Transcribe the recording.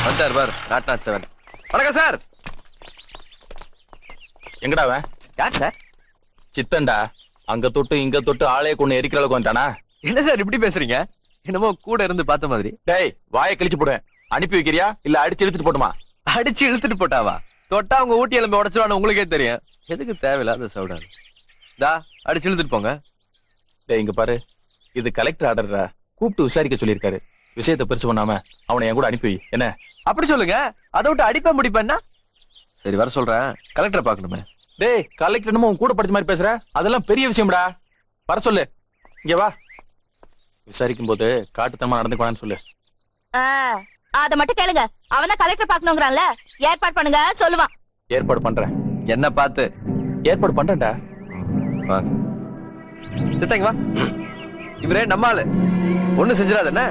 வந்தார் பார் நாட் 7. வணக்கம் சார். எங்கடா அவன்? யார் சார்? சித்தன்டா. அங்க தொட்டு இங்க தொட்டு ஆளைய கொண்டு எரிக்கிற அளவுக்கு வந்துட்டானா? என்ன சார் இப்படி பேசுறீங்க? என்னமோ கூட இருந்து பார்த்த மாதிரி. டேய் வாயை கிழிச்சு போடுவேன். அனுப்பி வைக்கிறியா இல்ல அடிச்சு இழுத்துட்டு போட்டுமா? அடிச்சு இழுத்துட்டு போட்டாவா? தொட்டா உங்க ஊட்டி எலும்பு உடைச்சிருவானு உங்களுக்கே தெரியும். எதுக்கு தேவையில்லாத சவுடாது? தா அடிச்சு இழுத்துட்டு போங்க. டேய் இங்க பாரு, இது கலெக்டர் ஆர்டர்டா. கூப்பிட்டு விசாரிக்க சொல்லியிருக்காரு. விஷயத்தை பெருசு பண்ணாம அவனை என் கூட அனுப்பி வை. என்ன அப்படி சொல்லுங்க. அதை விட்டு அடிப்ப முடிப்பேன்னா சரி வர சொல்றேன். கலெக்டரை பார்க்கணுமே. டேய் கலெக்டர் என்னமோ உன் கூட படிச்ச மாதிரி பேசுற. அதெல்லாம் பெரிய விஷயம்டா. வர சொல்லு. இங்க வா. விசாரிக்கும் போது காட்டுத்தனமா நடந்துக்குவான்னு சொல்லு. அத மட்டும் கேளுங்க. அவன் தான் கலெக்டர் பாக்கணுங்கிறான்ல, ஏற்பாடு பண்ணுங்க சொல்லுவான். ஏற்பாடு பண்றேன். என்ன பார்த்து ஏற்பாடு பண்றேன்டா. வாங்க சித்தங்க வா. இவரே நம்ம ஆளு. ஒண்ணு செஞ்சிடாத என்ன?